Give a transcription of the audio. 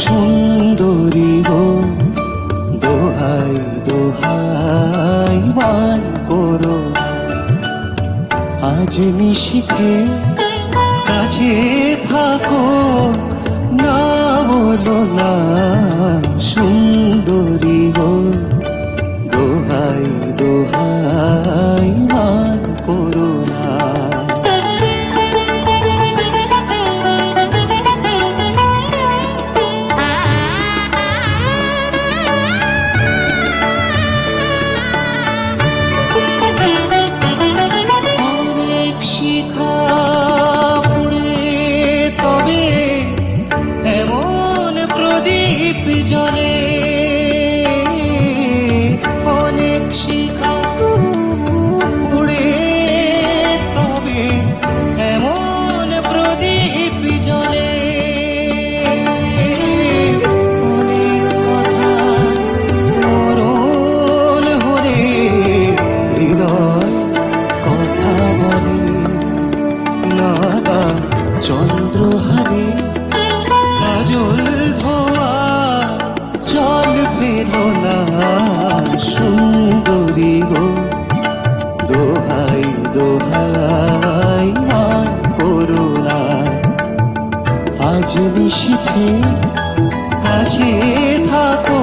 সুন্দরী গো, দোহাই দোহাই মান করো আজ নিশীথে কাছে থাকো, না বলো না সুন্দরী গো, দোহাই দোহাই মান করো না। শিখা পুড়ে তবে এমন প্রদীপ জ্বলে, অনেক শিখা পুড়ে তবে এমন প্রদীপ জ্বলে, অনেক কথা মরণ হলে হৃদয় কথা বলে, নাদা চন্দ্রহারে কাজল ধোয়া জল পেল না সুন্দরী গো, দোহাই দোহাই মান করো না আজ নিশীথে কাছে থাকো।